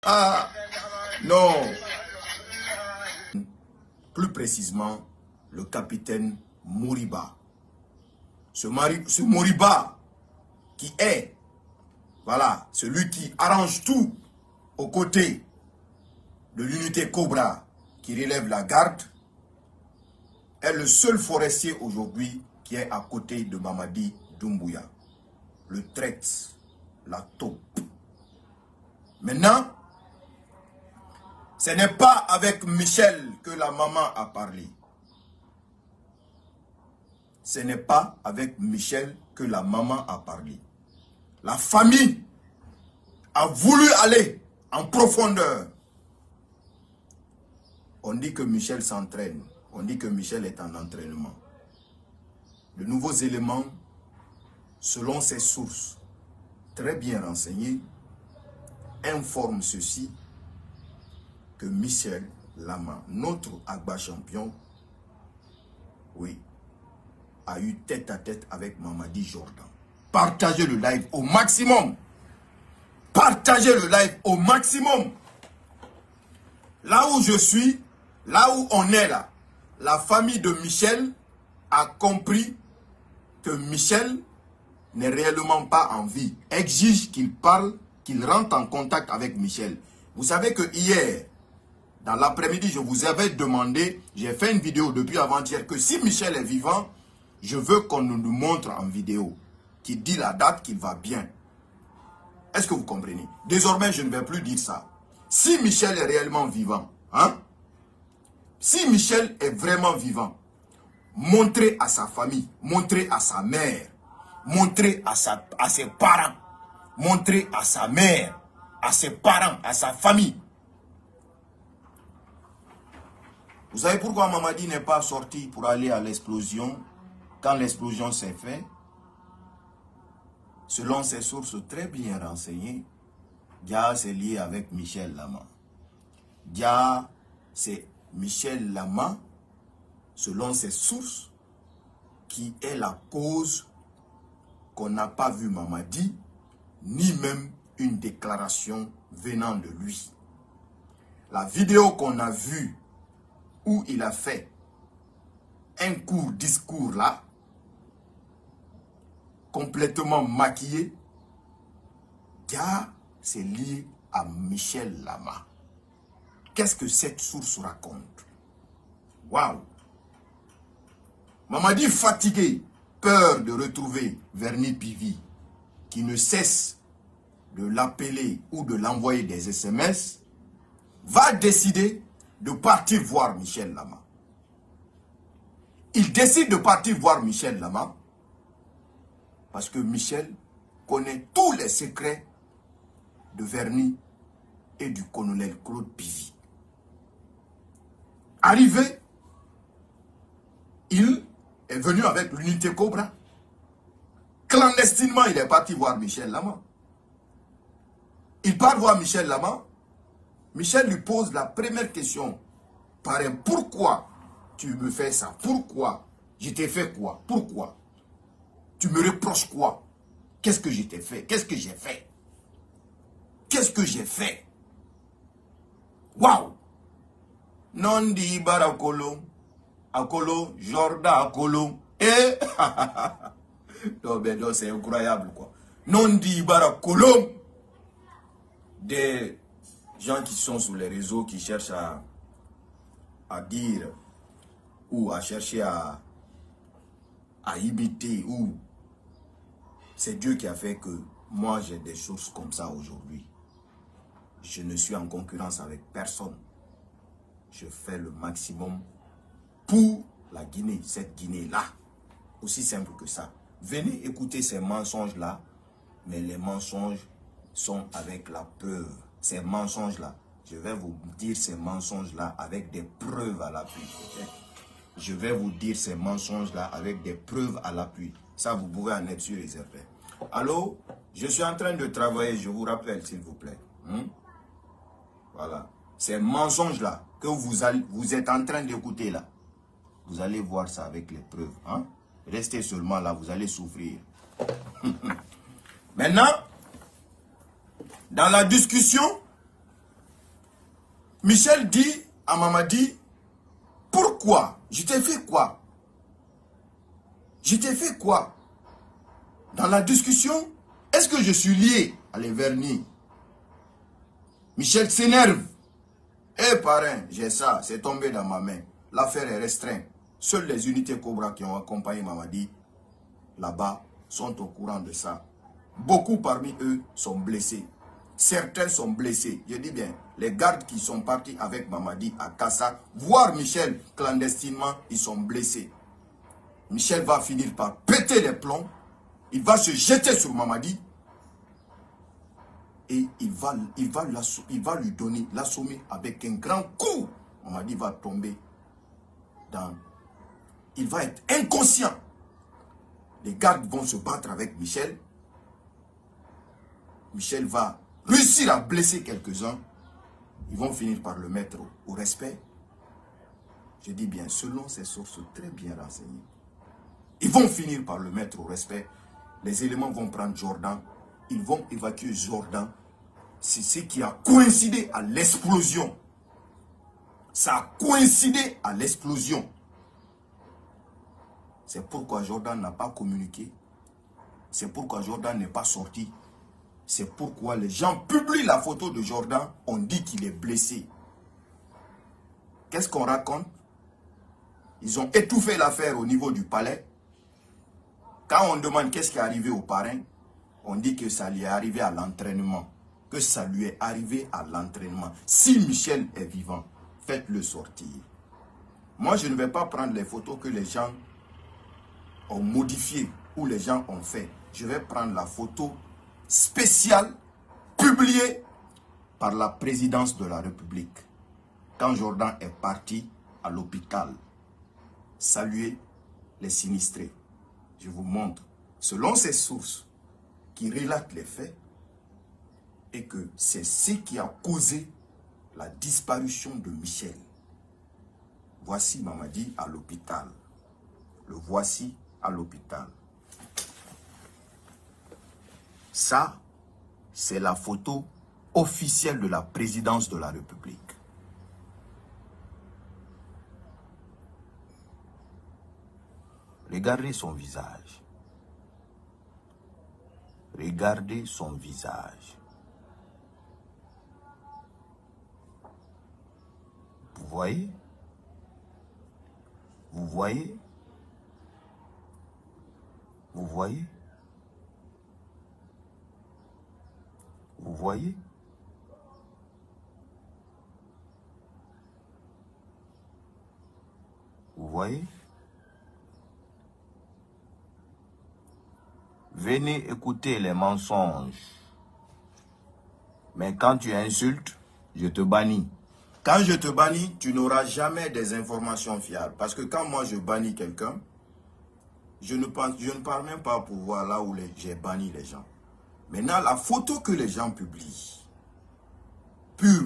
Ah, non. Plus précisément, le capitaine Moriba. Ce Moriba qui est, voilà, celui qui arrange tout aux côtés de l'unité Cobra qui relève la garde, est le seul forestier aujourd'hui qui est à côté de Mamadi Doumbouya. Le traite, la taupe. Maintenant, ce n'est pas avec Michel que la maman a parlé. Ce n'est pas avec Michel que la maman a parlé. La famille a voulu aller en profondeur. On dit que Michel s'entraîne. On dit que Michel est en entraînement. De nouveaux éléments, selon ses sources très bien renseignées, informent ceci, que Michel Lama, notre Agba champion, oui, a eu tête à tête avec Mamadi Jordan. Partagez le live au maximum. Partagez le live au maximum. Là où je suis, là où on est là, la famille de Michel a compris que Michel n'est réellement pas en vie. Exige qu'il parle, qu'il rentre en contact avec Michel. Vous savez que hier, dans l'après-midi, je vous avais demandé, j'ai fait une vidéo depuis avant-hier, que si Michel est vivant, je veux qu'on nous montre en vidéo, qu'il dit la date, qu'il va bien. Est-ce que vous comprenez? Désormais, je ne vais plus dire ça. Si Michel est réellement vivant, hein? Si Michel est vraiment vivant, montrez à sa famille, montrez à sa mère, montrez à ses parents, montrez à sa mère, à ses parents, à sa famille. Vous savez pourquoi Mamadi n'est pas sorti pour aller à l'explosion quand l'explosion s'est faite? Selon ses sources très bien renseignées, Dia c'est lié avec Michel Lama. Dia c'est Michel Lama, selon ses sources, qui est la cause qu'on n'a pas vu Mamadi, ni même une déclaration venant de lui. La vidéo qu'on a vue où il a fait un court discours là, complètement maquillé, car c'est lié à Michel Lama. Qu'est-ce que cette source raconte? Waouh! Mamadi fatigué, peur de retrouver Verny Pivi, qui ne cesse de l'appeler ou de l'envoyer des SMS, va décider de partir voir Michel Lama. Il décide de partir voir Michel Lama parce que Michel connaît tous les secrets de Verny et du colonel Claude Pivi. Arrivé, il est venu avec l'unité Cobra. Clandestinement, il est parti voir Michel Lama. Il part voir Michel Lama. Michel lui pose la première question. Parrain, pourquoi tu me fais ça? Pourquoi? Je t'ai fait quoi? Pourquoi? Tu me reproches quoi? Qu'est-ce que je t'ai fait? Qu'est-ce que j'ai fait? Qu'est-ce que j'ai fait? Waouh! Non di barakolo, akolo, Jordan akolo. Eh? Non, mais non, c'est incroyable quoi. Non di barakolo. Des gens qui sont sur les réseaux qui cherchent à dire ou à chercher à imiter, ou c'est Dieu qui a fait que moi j'ai des choses comme ça aujourd'hui. Je ne suis en concurrence avec personne. Je fais le maximum pour la Guinée, cette Guinée-là. Aussi simple que ça. Venez écouter ces mensonges-là, mais les mensonges sont avec la preuve. Ces mensonges-là, je vais vous dire ces mensonges-là avec des preuves à l'appui. Je vais vous dire ces mensonges-là avec des preuves à l'appui. Ça, vous pouvez en être sûr et certain. Allô? Je suis en train de travailler, je vous rappelle, s'il vous plaît. Voilà. Ces mensonges-là que vous êtes en train d'écouter là, vous allez voir ça avec les preuves. Hein? Restez seulement là, vous allez souffrir. Maintenant, dans la discussion, Michel dit à Mamadi, pourquoi? Je t'ai fait quoi? Je t'ai fait quoi? Dans la discussion, est-ce que je suis lié à les vernis? Michel s'énerve. Eh parrain, j'ai ça, c'est tombé dans ma main. L'affaire est restreinte. Seules les unités Cobra qui ont accompagné Mamadi là-bas sont au courant de ça. Beaucoup parmi eux sont blessés. Certains sont blessés. Je dis bien, les gardes qui sont partis avec Mamadi à Kassa, voir Michel clandestinement, ils sont blessés. Michel va finir par péter les plombs. Il va se jeter sur Mamadi. Et il va lui donner, l'assommer avec un grand coup. Mamadi va tomber dans... Il va être inconscient. Les gardes vont se battre avec Michel. Michel va réussir à blesser quelques-uns. Ils vont finir par le mettre au respect. Je dis bien, selon ces sources très bien renseignées. Ils vont finir par le mettre au respect. Les éléments vont prendre Jordan. Ils vont évacuer Jordan. C'est ce qui a coïncidé à l'explosion. Ça a coïncidé à l'explosion. C'est pourquoi Jordan n'a pas communiqué. C'est pourquoi Jordan n'est pas sorti. C'est pourquoi les gens publient la photo de Jordan. On dit qu'il est blessé. Qu'est-ce qu'on raconte? Ils ont étouffé l'affaire au niveau du palais. Quand on demande qu'est-ce qui est arrivé au parrain, on dit que ça lui est arrivé à l'entraînement. Que ça lui est arrivé à l'entraînement. Si Michel est vivant, faites-le sortir. Moi, je ne vais pas prendre les photos que les gens ont modifiées ou les gens ont fait. Je vais prendre la photo spéciale publiée par la présidence de la République. Quand Jordan est parti à l'hôpital, saluer les sinistrés. Je vous montre, selon ces sources qui relatent les faits, et que c'est ce qui a causé la disparition de Michel. Voici Mamadi à l'hôpital. Le voici à l'hôpital. Ça, c'est la photo officielle de la présidence de la République. Regardez son visage. Regardez son visage. Vous voyez? Vous voyez? Vous voyez? Vous voyez? Vous voyez? Venez écouter les mensonges. Mais quand tu insultes, je te bannis. Quand je te bannis, tu n'auras jamais des informations fiables. Parce que quand moi je bannis quelqu'un, je ne parle même pas pour voir là où j'ai banni les gens. Maintenant, la photo que les gens publient, pur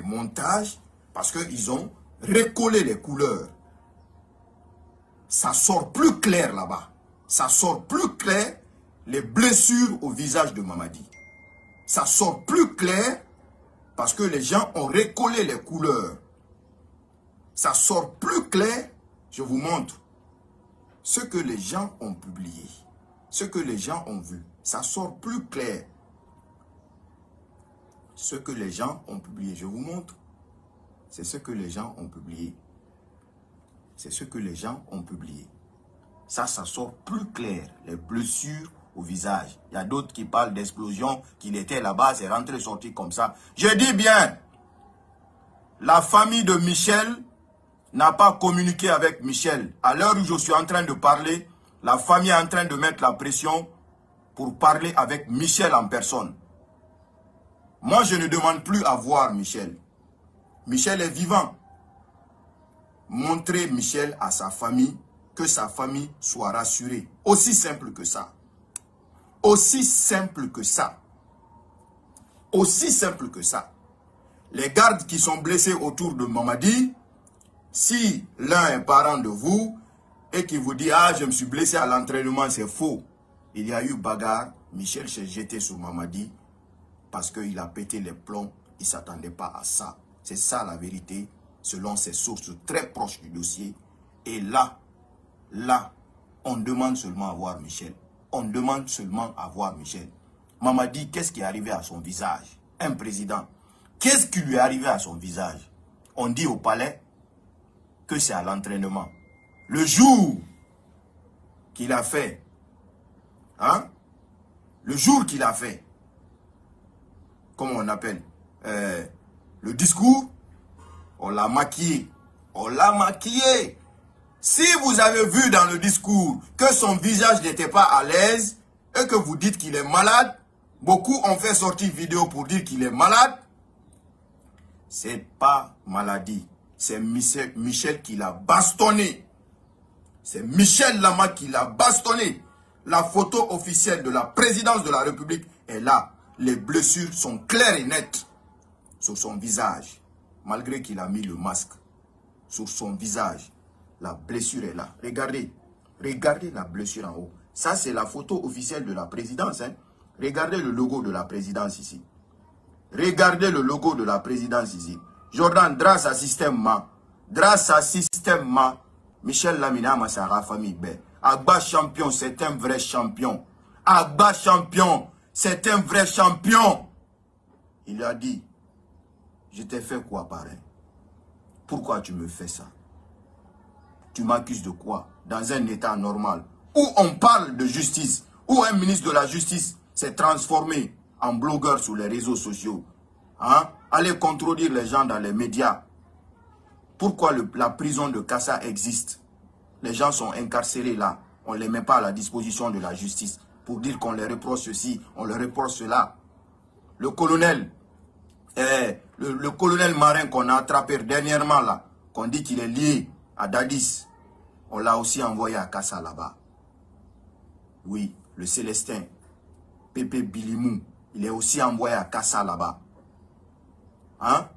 montage, parce qu'ils ont recollé les couleurs. Ça sort plus clair là-bas. Ça sort plus clair les blessures au visage de Mamadi. Ça sort plus clair parce que les gens ont recollé les couleurs. Ça sort plus clair, je vous montre, ce que les gens ont publié, ce que les gens ont vu. Ça sort plus clair. Ce que les gens ont publié, je vous montre, c'est ce que les gens ont publié. C'est ce que les gens ont publié. Ça sort plus clair, les blessures au visage. Il y a d'autres qui parlent d'explosion, qu'il était là-bas, c'est rentré, sorti comme ça. Je dis bien, la famille de Michel n'a pas communiqué avec Michel. À l'heure où je suis en train de parler, la famille est en train de mettre la pression pour parler avec Michel en personne. Moi, je ne demande plus à voir Michel. Michel est vivant. Montrez Michel à sa famille, que sa famille soit rassurée. Aussi simple que ça. Aussi simple que ça. Aussi simple que ça. Les gardes qui sont blessés autour de Mamadi, si l'un est parent de vous et qui vous dit « Ah, je me suis blessé à l'entraînement », c'est faux. Il y a eu bagarre. Michel s'est jeté sur Mamadi parce qu'il a pété les plombs. Il ne s'attendait pas à ça. C'est ça la vérité, selon ces sources très proches du dossier. Et là, on demande seulement à voir Michel. On demande seulement à voir Michel. Mamadi, qu'est-ce qui est arrivé à son visage? Un président. Qu'est-ce qui lui est arrivé à son visage? On dit au palais que c'est à l'entraînement. Le jour qu'il a fait, hein? Le jour qu'il a fait, comment on appelle, le discours, on l'a maquillé. On l'a maquillé. Si vous avez vu dans le discours que son visage n'était pas à l'aise et que vous dites qu'il est malade, beaucoup ont fait sortir vidéo pour dire qu'il est malade. C'est pas maladie. C'est Michel qui l'a bastonné. C'est Michel Lama qui l'a bastonné. La photo officielle de la présidence de la République est là. Les blessures sont claires et nettes sur son visage. Malgré qu'il a mis le masque sur son visage. La blessure est là. Regardez. Regardez la blessure en haut. Ça, c'est la photo officielle de la présidence. Hein. Regardez le logo de la présidence ici. Regardez le logo de la présidence ici. Jordan, grâce à système ma. Grâce à système ma. Michel Lamina Massara, famille B. Agba champion, c'est un vrai champion. Agba champion, c'est un vrai champion. Il a dit, je t'ai fait quoi pareil? Pourquoi tu me fais ça? Tu m'accuses de quoi? Dans un état normal, où on parle de justice, où un ministre de la justice s'est transformé en blogueur sur les réseaux sociaux. Hein? Allez contredire les gens dans les médias. Pourquoi la prison de Kassa existe? Les gens sont incarcérés là. On ne les met pas à la disposition de la justice pour dire qu'on les reproche ceci, on les reproche cela. Le colonel, le colonel marin qu'on a attrapé dernièrement là, qu'on dit qu'il est lié à Dadis, on l'a aussi envoyé à Kassa là-bas. Oui, le Célestin, Pépé Bilimou, il est aussi envoyé à Kassa là-bas. Hein?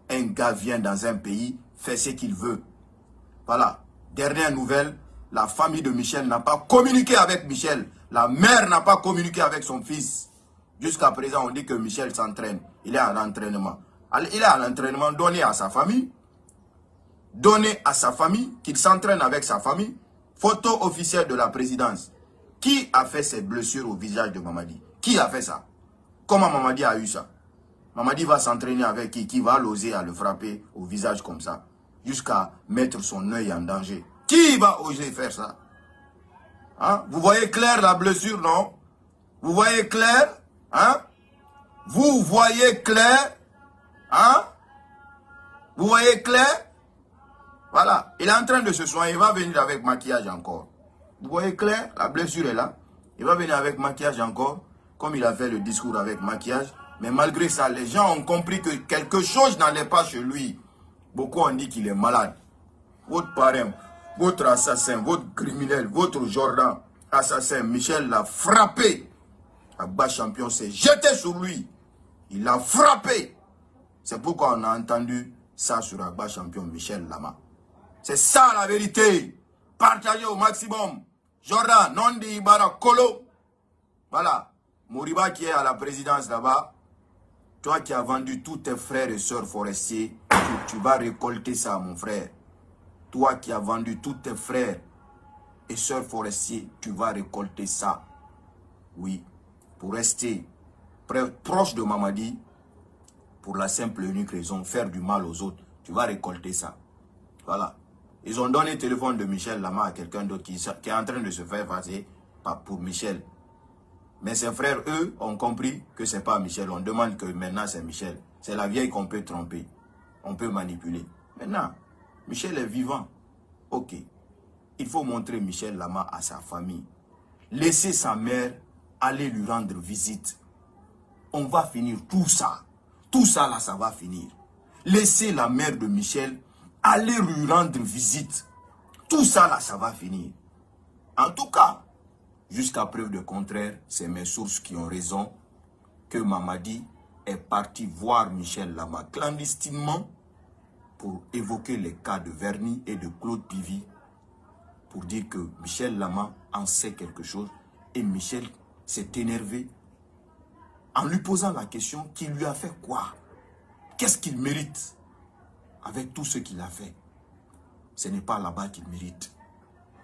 Un gars vient dans un pays, fait ce qu'il veut. Voilà. Dernière nouvelle, la famille de Michel n'a pas communiqué avec Michel. La mère n'a pas communiqué avec son fils. Jusqu'à présent, on dit que Michel s'entraîne. Il est à l'entraînement. Il est à l'entraînement donné à sa famille. Donné à sa famille, qu'il s'entraîne avec sa famille. Photo officielle de la présidence. Qui a fait ces blessures au visage de Mamadi? Qui a fait ça? Comment Mamadi a eu ça? Mamadi va s'entraîner avec qui va l'oser à le frapper au visage comme ça, jusqu'à mettre son œil en danger. Qui va oser faire ça? Hein? Vous voyez clair la blessure, non? Vous voyez clair? Hein? Vous voyez clair? Hein? Vous voyez clair? Voilà. Il est en train de se soigner. Il va venir avec maquillage encore. Vous voyez clair? La blessure est là. Il va venir avec maquillage encore. Comme il a fait le discours avec maquillage. Mais malgré ça, les gens ont compris que quelque chose n'allait pas chez lui. Beaucoup ont dit qu'il est malade. Votre parrain, votre assassin, votre criminel, votre Jordan, assassin, Michel l'a frappé. Agba champion s'est jeté sur lui. Il l'a frappé. C'est pourquoi on a entendu ça sur Agba champion Michel Lama. C'est ça la vérité. Partagez au maximum. Jordan, Nondi Ibara Kolo. Voilà. Moriba qui est à la présidence là-bas. Toi qui as vendu tous tes frères et sœurs forestiers, tu vas récolter ça, mon frère. Toi qui as vendu tous tes frères et sœurs forestiers, tu vas récolter ça. Oui, pour rester proche de Mamadi, pour la simple et unique raison, faire du mal aux autres, tu vas récolter ça. Voilà. Ils ont donné le téléphone de Michel Lama à quelqu'un d'autre qui est en train de se faire passer pour Michel. Mais ses frères, eux, ont compris que ce n'est pas Michel. On demande que maintenant c'est Michel. C'est la vieille qu'on peut tromper. On peut manipuler. Maintenant, Michel est vivant. Ok. Il faut montrer Michel Lama à sa famille. Laisser sa mère aller lui rendre visite. On va finir tout ça. Tout ça là, ça va finir. Laisser la mère de Michel aller lui rendre visite. Tout ça là, ça va finir. En tout cas, jusqu'à preuve de contraire, c'est mes sources qui ont raison que Mamadi est parti voir Michel Lama clandestinement pour évoquer les cas de Verny et de Claude Pivy pour dire que Michel Lama en sait quelque chose et Michel s'est énervé en lui posant la question qui lui a fait quoi? Qu'est-ce qu'il mérite? avec tout ce qu'il a fait, ce n'est pas là-bas qu'il mérite.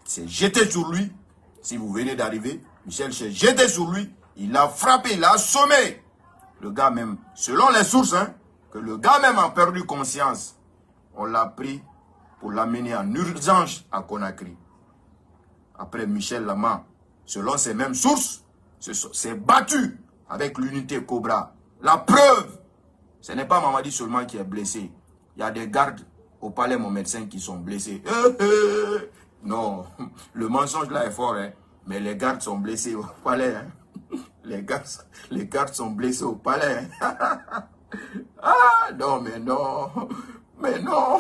C'est jeté sur lui. Si vous venez d'arriver, Michel s'est jeté sur lui. Il l'a frappé, il l'a assommé. Le gars même, selon les sources, hein, que le gars même a perdu conscience. On l'a pris pour l'amener en urgence à Conakry. Après, Michel Lama, selon ces mêmes sources, s'est battu avec l'unité Cobra. La preuve, ce n'est pas Mamadi seulement qui est blessé. Il y a des gardes au palais, mon médecin, qui sont blessés. Non, le mensonge là est fort, hein. Mais les gardes sont blessés au palais. Hein. Les gardes sont blessés au palais. Hein. Ah, non, mais non. Mais non.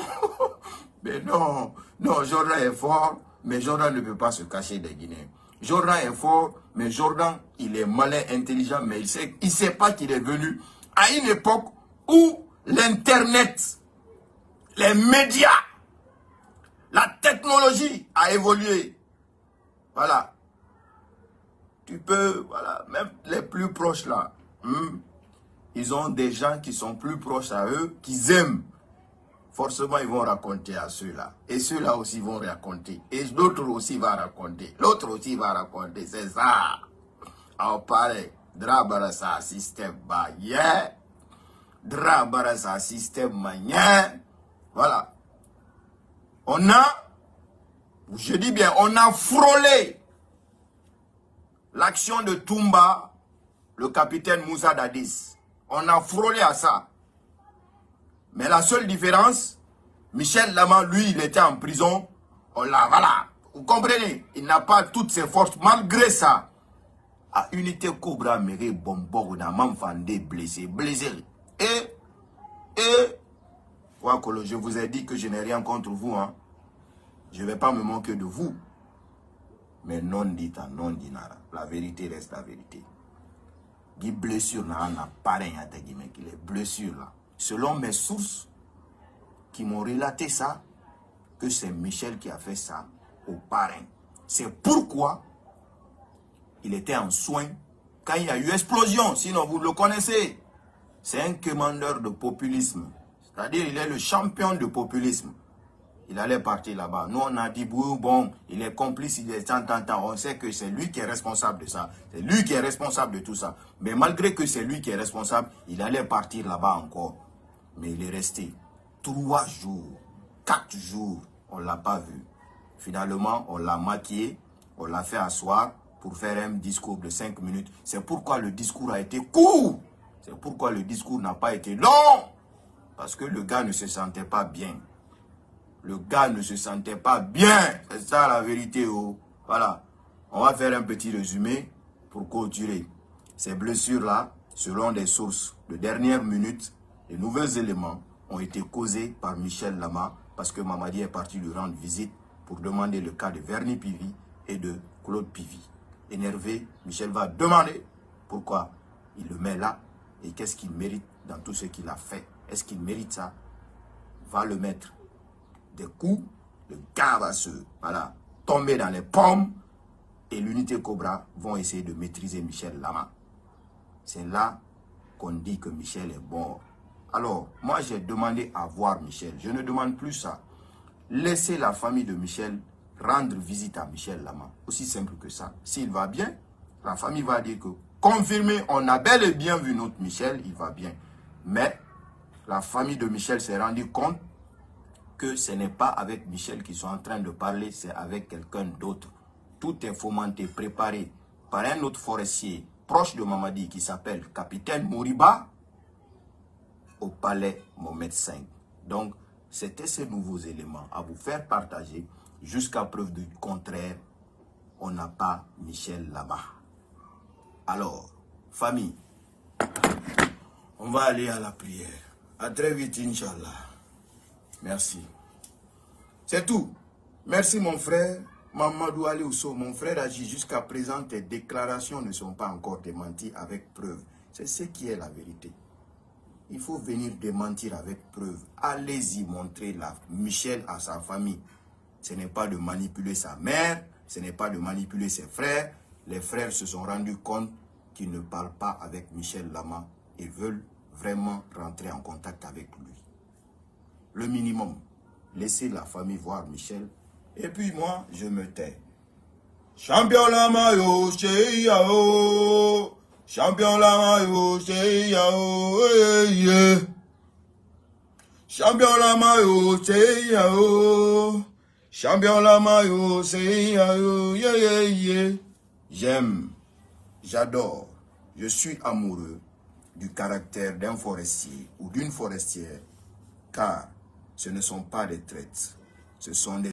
Mais non. Non, Jordan est fort, mais Jordan ne peut pas se cacher des Guinéens. Jordan est fort, mais Jordan, il est malin, intelligent, mais il sait pas qu'il est venu à une époque où l'Internet, les médias, la technologie a évolué. Voilà. Tu peux, voilà, même les plus proches là, ils ont des gens qui sont plus proches à eux, qu'ils aiment. Forcément, ils vont raconter à ceux-là. Et ceux-là aussi vont raconter. Et l'autre aussi va raconter. L'autre aussi va raconter. C'est ça. On parle. Drabarasa système bayen. Drabarasa système mayen. Voilà. On a, je dis bien, on a frôlé l'action de Toumba, le capitaine Moussa Dadis. On a frôlé à ça. Mais la seule différence, Michel Lama, lui, il était en prison. On l'a, voilà. Vous comprenez? Il n'a pas toutes ses forces. Malgré ça, à Unité Cobra, Méré, Bombo, Namamfandé, blessé. Je vous ai dit que je n'ai rien contre vous. Hein. Je ne vais pas me moquer de vous. Mais non dit à non dit nada. La vérité reste la vérité. Des blessures, n'a pas rien à les blessures là. Selon mes sources qui m'ont relaté ça, que c'est Michel qui a fait ça au parrain. C'est pourquoi il était en soins quand il y a eu explosion. Sinon, vous le connaissez. C'est un commandeur de populisme. C'est-à-dire, il est le champion de populisme. Il allait partir là-bas. Nous, on a dit, bon, il est complice, il est tant. On sait que c'est lui qui est responsable de ça. C'est lui qui est responsable de tout ça. Mais malgré que c'est lui qui est responsable, il allait partir là-bas encore. Mais il est resté 3 jours, 4 jours, on ne l'a pas vu. Finalement, on l'a maquillé, on l'a fait asseoir pour faire un discours de 5 minutes. C'est pourquoi le discours a été court. C'est pourquoi le discours n'a pas été long. Parce que le gars ne se sentait pas bien. Le gars ne se sentait pas bien. C'est ça la vérité. Oh. Voilà. On va faire un petit résumé pour clôturer. Ces blessures-là, selon des sources de dernière minute, les nouveaux éléments ont été causés par Michel Lama parce que Mamadi est parti lui rendre visite pour demander le cas de Verny Pivi et de Claude Pivi. Énervé, Michel va demander pourquoi il le met là et qu'est-ce qu'il mérite dans tout ce qu'il a fait. Est-ce qu'il mérite ça? Va le mettre des coups, le gars va se tomber dans les pommes et l'unité Cobra vont essayer de maîtriser Michel Lama. C'est là qu'on dit que Michel est mort. Alors, moi j'ai demandé à voir Michel. Je ne demande plus ça. Laissez la famille de Michel rendre visite à Michel Lama. Aussi simple que ça. S'il va bien, la famille va dire que confirmé, on a bel et bien vu notre Michel, il va bien. Mais la famille de Michel s'est rendu compte que ce n'est pas avec Michel qu'ils sont en train de parler, c'est avec quelqu'un d'autre. Tout est fomenté, préparé par un autre forestier proche de Mamadi qui s'appelle Capitaine Moriba au palais Mohamed V. Donc, c'était ces nouveaux éléments à vous faire partager. Jusqu'à preuve du contraire, on n'a pas Michel Lama. Alors, famille, on va aller à la prière. À très vite, Inch'Allah. Merci. C'est tout. Merci, mon frère. Mamadou Ali Ousso, mon frère agit jusqu'à présent. Tes déclarations ne sont pas encore démenties avec preuve. C'est ce qui est la vérité. Il faut venir démentir avec preuve. Allez-y montrer Michel à sa famille. Ce n'est pas de manipuler sa mère, ce n'est pas de manipuler ses frères. Les frères se sont rendus compte qu'ils ne parlent pas avec Michel Lama et veulent vraiment rentrer en contact avec lui. le minimum. Laissez la famille voir Michel. Et puis moi, je me tais. Champion la mayo, chez Yao. Champion la mayo, chez Yao. Yeah. Champion la mayo, chez Yao. Champion la mayo, chez Yao. Yeah, yeah, yeah. J'aime, j'adore, je suis amoureux du caractère d'un forestier ou d'une forestière, car ce ne sont pas des traites, ce sont des